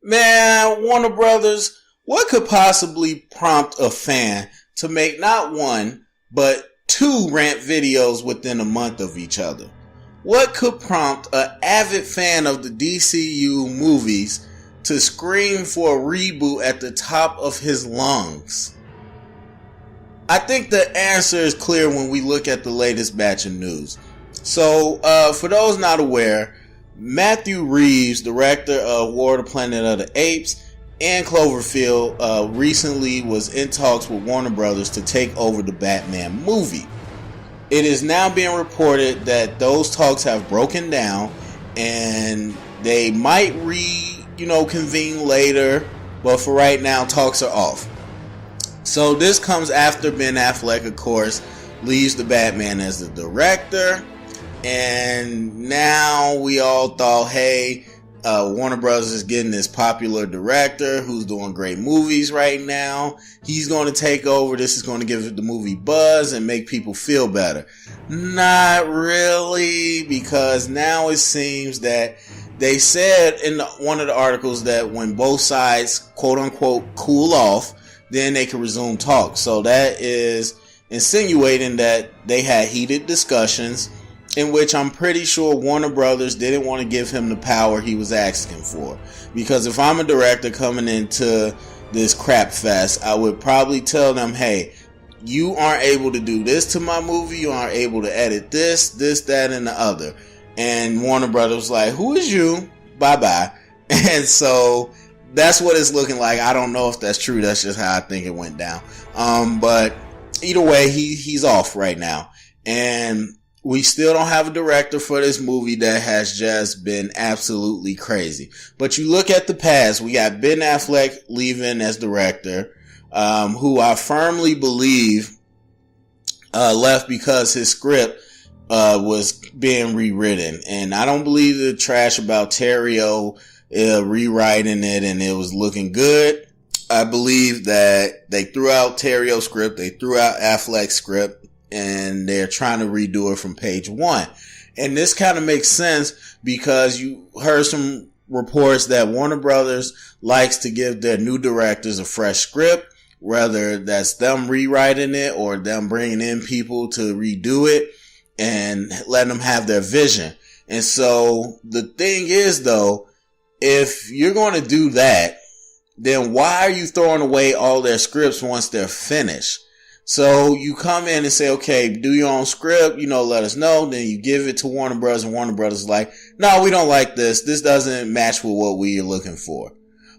Man, Warner Brothers, what could possibly prompt a fan to make not one, but two rant videos within a month of each other? What could prompt an avid fan of the DCU movies to scream for a reboot at the top of his lungs? I think the answer is clear when we look at the latest batch of news. So, for those not aware, Matthew Reeves, director of War of the Planet of the Apes and Cloverfield, recently was in talks with Warner Brothers to take over the Batman movie. It is now being reported that those talks have broken down and they might convene later, but for right now, talks are off. So this comes after Ben Affleck, of course, leaves the Batman as the director. And now we all thought, hey, Warner Bros. Is getting this popular director who's doing great movies right now. He's going to take over. This is going to give the movie buzz and make people feel better. Not really, because now it seems that they said in one of the articles that when both sides, quote unquote, cool off, then they can resume talks. So that is insinuating that they had heated discussions in which I'm pretty sure Warner Brothers didn't want to give him the power he was asking for. Because if I'm a director coming into this crap fest, I would probably tell them, hey, you aren't able to do this to my movie, you aren't able to edit this, that, and the other. And Warner Brothers was like, who is you? Bye-bye. And so that's what it's looking like. I don't know if that's true. That's just how I think it went down. But either way, he's off right now. And we still don't have a director for this movie. That has just been absolutely crazy. But you look at the past, we got Ben Affleck leaving as director, who I firmly believe left because his script was being rewritten. And I don't believe the trash about Editorial rewriting it and it was looking good. I believe that they threw out Terrio's script, they threw out Affleck's script, and they're trying to redo it from page one. And this kind of makes sense because you heard some reports that Warner Brothers likes to give their new directors a fresh script, whether that's them rewriting it or them bringing in people to redo it and letting them have their vision. And so the thing is, though, if you're going to do that, then why are you throwing away all their scripts once they're finished? So you come in and say, okay, do your own script, let us know. Then you give it to Warner Bros. And Warner Bros. Is like, no, we don't like this. This doesn't match with what we are looking for.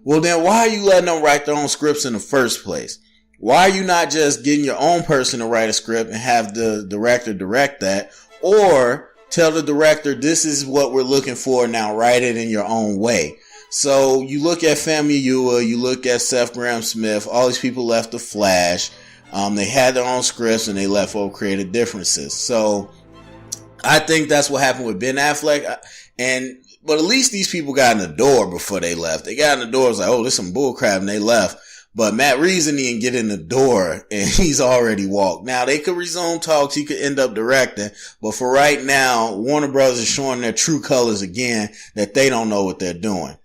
Well, then why are you letting them write their own scripts in the first place? Why are you not just getting your own person to write a script and have the director direct that? Or tell the director, this is what we're looking for, now write it in your own way. So you look at Femi Yua, you look at Seth Grahame-Smith, all these people left The Flash. They had their own scripts and they left for creative differences. So I think that's what happened with Ben Affleck. But at least these people got in the door before they left. They got in the door, it was like, oh, this is some bullcrap, and they left. But Matt Reeves didn't get in the door and he's already walked. Now they could resume talks. He could end up directing. But for right now, Warner Bros. Is showing their true colors again, that they don't know what they're doing.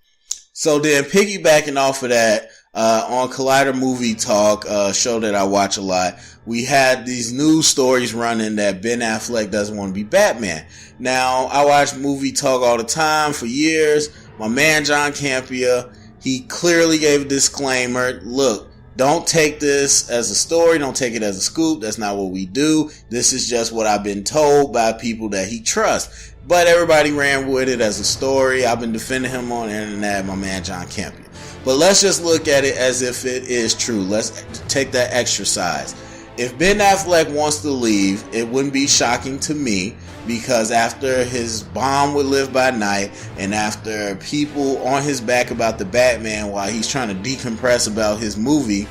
So then piggybacking off of that, on Collider Movie Talk, show that I watch a lot, we had these news stories running that Ben Affleck doesn't want to be Batman. Now, I watch Movie Talk all the time for years. My man John Campia, he clearly gave a disclaimer. Look, don't take this as a story. Don't take it as a scoop. That's not what we do. This is just what I've been told by people that he trusts. But everybody ran with it as a story. I've been defending him on the internet, my man John Campia. But let's just look at it as if it is true. Let's take that exercise. If Ben Affleck wants to leave, it wouldn't be shocking to me, because after his bomb with Live by Night and after people on his back about the Batman while he's trying to decompress about his movie,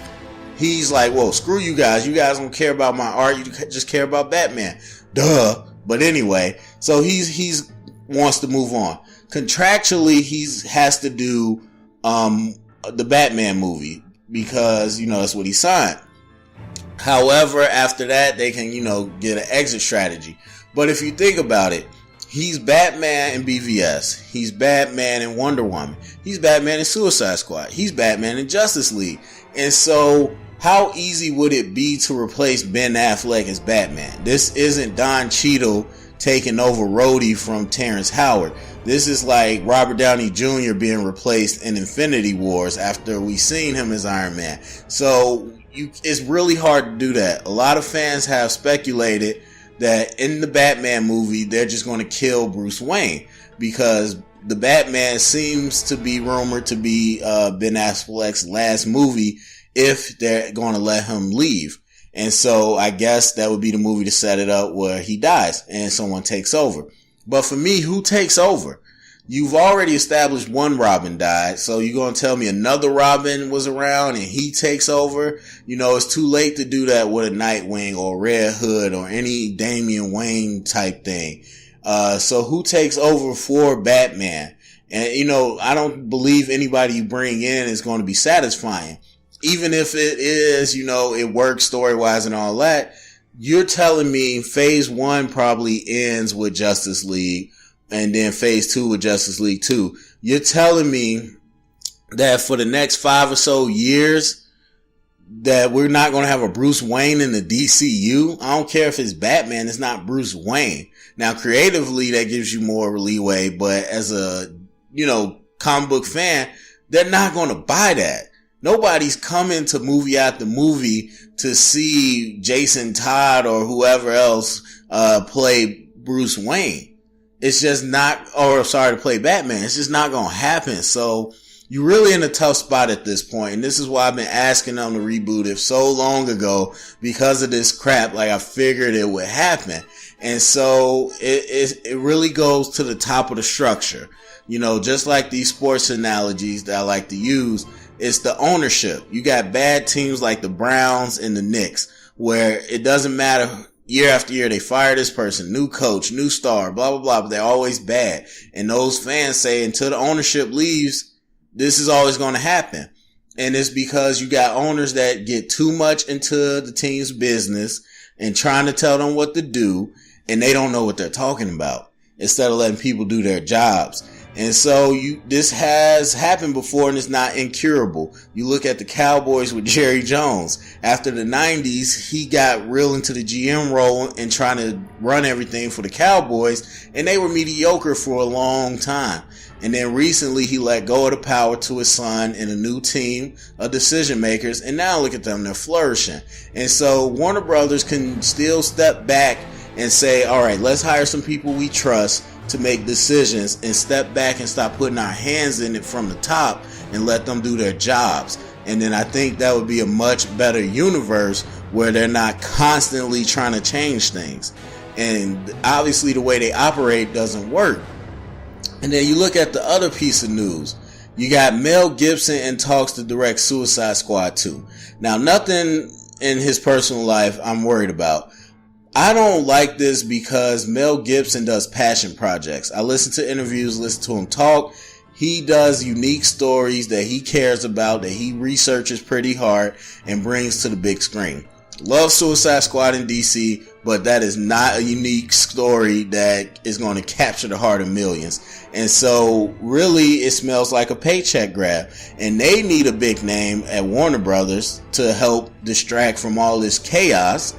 he's like, well, screw you guys. You guys don't care about my art. You just care about Batman. Duh. But anyway, so he's wants to move on. Contractually, he has to do the Batman movie because, that's what he signed. However, after that, they can, get an exit strategy. But if you think about it, He's Batman in BVS. He's Batman in Wonder Woman. He's Batman in Suicide Squad. He's Batman in Justice League. And so, how easy would it be to replace Ben Affleck as Batman? This isn't Don Cheadle taking over Rhodey from Terrence Howard. This is like Robert Downey Jr. being replaced in Infinity Wars after we seen him as Iron Man. So, it's really hard to do that. A lot of fans have speculated that in the Batman movie, they're just going to kill Bruce Wayne because the Batman seems to be rumored to be Ben Affleck's last movie if they're going to let him leave. And so I guess that would be the movie to set it up where he dies and someone takes over. But for me, who takes over? You've already established one Robin died, so you're going to tell me another Robin was around and he takes over? You know, it's too late to do that with a Nightwing or Red Hood or any Damian Wayne type thing. So who takes over for Batman? And, you know, I don't believe anybody you bring in is going to be satisfying. Even if it is, you know, it works story-wise and all that, you're telling me phase 1 probably ends with Justice League. And then phase 2 with Justice League 2. You're telling me that for the next 5 or so years that we're not going to have a Bruce Wayne in the DCU? I don't care if it's Batman, it's not Bruce Wayne. Now, creatively, that gives you more leeway, but as a, you know, comic book fan, they're not going to buy that. Nobody's coming to movie after movie to see Jason Todd or whoever else play Bruce Wayne. It's just not, to play Batman. It's just not going to happen. So you're really in a tough spot at this point. And this is why I've been asking them to reboot it so long ago because of this crap. Like I figured it would happen. And so it really goes to the top of the structure. You know, just like these sports analogies that I like to use, it's the ownership. You got bad teams like the Browns and the Knicks where it doesn't matter. Year after year, they fire this person, new coach, new star, blah, blah, blah, but they're always bad. And those fans say until the ownership leaves, this is always going to happen. And it's because you got owners that get too much into the team's business and trying to tell them what to do, and they don't know what they're talking about instead of letting people do their jobs. And so this has happened before and it's not incurable. You look at the Cowboys with Jerry Jones. After the 90s, he got real into the GM role and trying to run everything for the Cowboys, and they were mediocre for a long time. And then recently he let go of the power to his son and a new team of decision makers, and now look at them, they're flourishing. And so Warner Brothers can still step back and say, all right, let's hire some people we trust to make decisions and step back and stop putting our hands in it from the top and let them do their jobs. And then I think that would be a much better universe where they're not constantly trying to change things. And obviously the way they operate doesn't work. And then you look at the other piece of news. You got Mel Gibson in talks to direct Suicide Squad 2. Now, nothing in his personal life I'm worried about. I don't like this because Mel Gibson does passion projects. I listen to interviews, listen to him talk. He does unique stories that he cares about, that he researches pretty hard and brings to the big screen. Love Suicide Squad in DC, but that is not a unique story that is going to capture the heart of millions. And so really it smells like a paycheck grab, and they need a big name at Warner Brothers to help distract from all this chaos.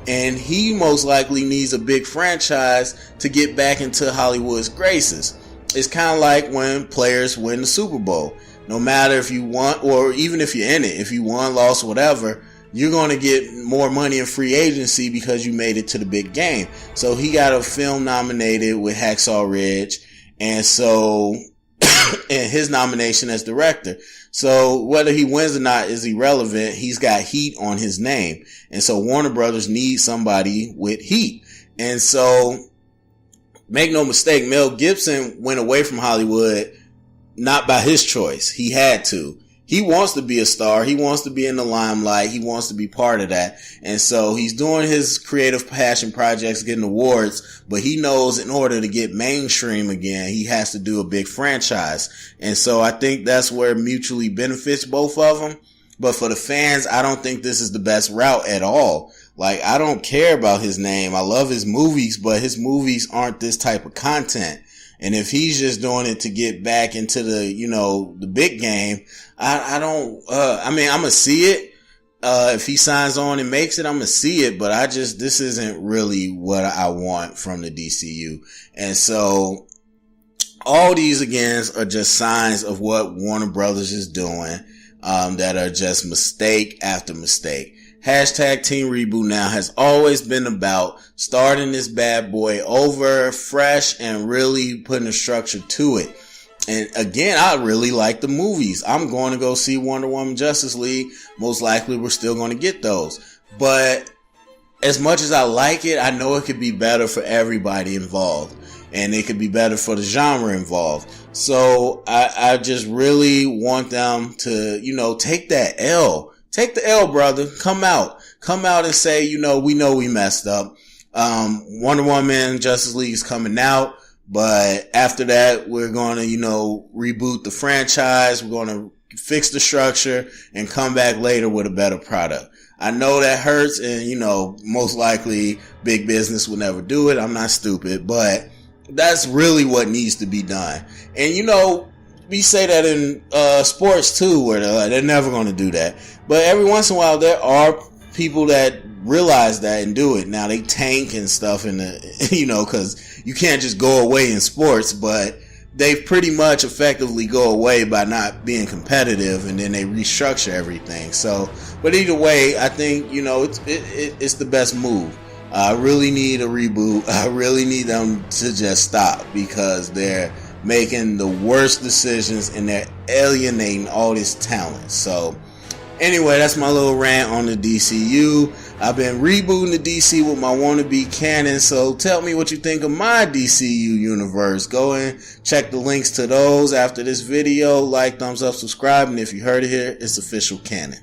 And he most likely needs a big franchise to get back into Hollywood's graces. It's kind of like when players win the Super Bowl. No matter if you won, or even if you're in it, if you won, lost, whatever, you're going to get more money in free agency because you made it to the big game. So he got a film nominated with Hacksaw Ridge, and so and his nomination as director. So whether he wins or not is irrelevant. He's got heat on his name. And so Warner Brothers needs somebody with heat. And so make no mistake, Mel Gibson went away from Hollywood not by his choice. He had to. He wants to be a star. He wants to be in the limelight. He wants to be part of that. And so he's doing his creative passion projects, getting awards, but he knows in order to get mainstream again, he has to do a big franchise. And so I think that's where it mutually benefits both of them. But for the fans, I don't think this is the best route at all. Like, I don't care about his name. I love his movies, but his movies aren't this type of content. And if he's just doing it to get back into the, the big game, I mean, I'm gonna see it. If he signs on and makes it, I'm gonna see it, but this isn't really what I want from the DCU. And so all these again are just signs of what Warner Brothers is doing, that are just mistake after mistake. Hashtag Team Reboot Now has always been about starting this bad boy over fresh and really putting a structure to it. And again, I really like the movies. I'm going to go see Wonder Woman Justice League. Most likely we're still going to get those. But as much as I like it, I know it could be better for everybody involved. And it could be better for the genre involved. So I just really want them to, take that L. Take the L, brother. Come out and say, we know we messed up. Wonder Woman Justice League is coming out. But after that, we're going to, reboot the franchise. We're going to fix the structure and come back later with a better product. I know that hurts and, most likely big business will never do it. I'm not stupid, but that's really what needs to be done. And, we say that in sports too, where they're never going to do that. But every once in a while, there are people that realize that and do it. Now they tank and stuff in the, cause you can't just go away in sports, but they pretty much effectively go away by not being competitive, and then they restructure everything. So, but either way, I think, it's the best move. I really need a reboot. I really need them to just stop, because they're making the worst decisions and they're alienating all this talent. So anyway, that's my little rant on the DCU. I've been rebooting the DC with my wannabe canon, so tell me what you think of my DCU universe. Go and check the links to those after this video. Like, thumbs up, subscribe, and if you heard it here, it's official canon.